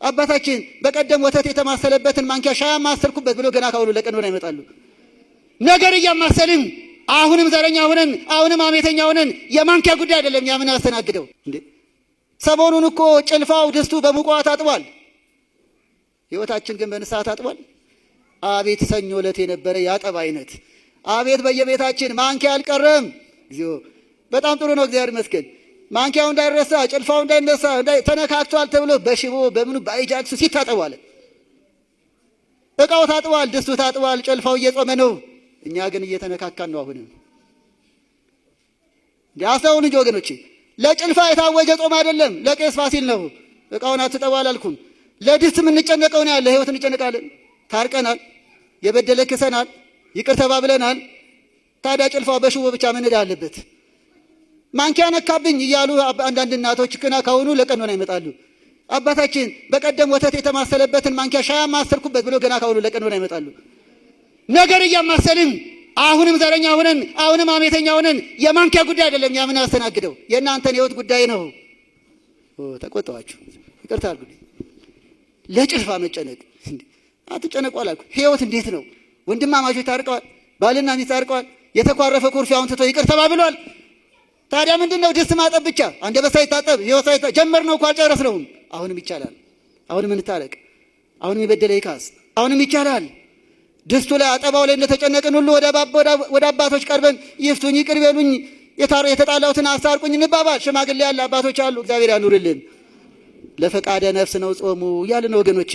አባታችን በቀደም ወተት የተማሰለበትን ማንኪያ ሻይ ማሰርኩበት ብሎ ገና ካሁኑ ለቀኖና ይመጣሉ። ነገር እያማሰልን አሁንም ዘረኛ ሆነን አሁንም አሜተኛ ሆነን የማንኪያ ጉዳይ አይደለም ያ ምን አስተናግደው እንዴ። ሰሞኑን እኮ ጭልፋው ድስቱ በሙቋ ታጥቧል። ሕይወታችን ግን በንስሐ ታጥቧል። አቤት ሰኞ ዕለት የነበረ ያጠብ አይነት አቤት በየቤታችን ማንኪያ አልቀረም። እግዚኦ በጣም ጥሩ ነው፣ እግዚአብሔር ይመስገን። ማንኪያው እንዳይረሳ ጭልፋው እንዳይነሳ ተነካክቷል ተብሎ በሽቦ በምኑ በአይጃክሱ ሲታጠባል። እቃው ታጥቧል፣ ድስቱ ታጥቧል፣ ጭልፋው እየጾመ ነው። እኛ ግን እየተነካካን ነው። አሁንም ያስተውሉ እንጂ ወገኖቼ፣ ለጭልፋ የታወጀ ጾም አይደለም፣ ለቄስ ፋሲል ነው። እቃውን አትጠቡ አላልኩም። ለድስት የምንጨነቀው ነው ያለ ህይወት እንጨነቃለን። ታርቀናል፣ የበደለ ክሰናል፣ ይቅር ተባብለናል። ታዲያ ጭልፋው በሽቦ ብቻ ምን ዕዳ አለበት? ማንኪያ ነካብኝ እያሉ አንዳንድ እናቶች ክና ካሁኑ ለቀኖና ይመጣሉ። አባታችን በቀደም ወተት የተማሰለበትን ማንኪያ ሻይ ማሰርኩበት ብሎ ገና ካሁኑ ለቀኖና ይመጣሉ። ነገር እያማሰልን አሁንም ዘረኛ ሆነን አሁንም አሜተኛ ሆነን የማንኪያ ጉዳይ አይደለም ያ ምን አስተናግደው የእናንተን ህይወት ጉዳይ ነው። ተቆጣዋችሁ፣ ይቅርታ አድርጉልኝ። ለጭልፋ መጨነቅ አትጨነቁ አላልኩ። ህይወት እንዴት ነው? ወንድማማቾች ታርቀዋል፣ ባልና ሚስት ታርቀዋል። የተኳረፈ ኩርፊያውን ትቶ ይቅር ተባብሏል። ታዲያ ምንድን ነው ድስት ማጠብ ብቻ? አንደበት ሳይታጠብ ህይወት ሳይታ ጀመርነው እኮ አልጨረስነውም። አሁንም ይቻላል። አሁንም እንታረቅ። አሁንም የበደለ ይካስ። አሁንም ይቻላል። ድስቱ ላይ አጠባው ላይ እንደተጨነቅን ሁሉ ወደ አባቶች ቀርበን ይፍቱኝ፣ ይቅር በሉኝ፣ የተጣላሁትን አስታርቁኝ እንባባል። ሽማግሌ ያለ አባቶች አሉ፣ እግዚአብሔር ያኑርልን። ለፈቃደ ነፍስ ነው ጾሙ እያልን ወገኖቼ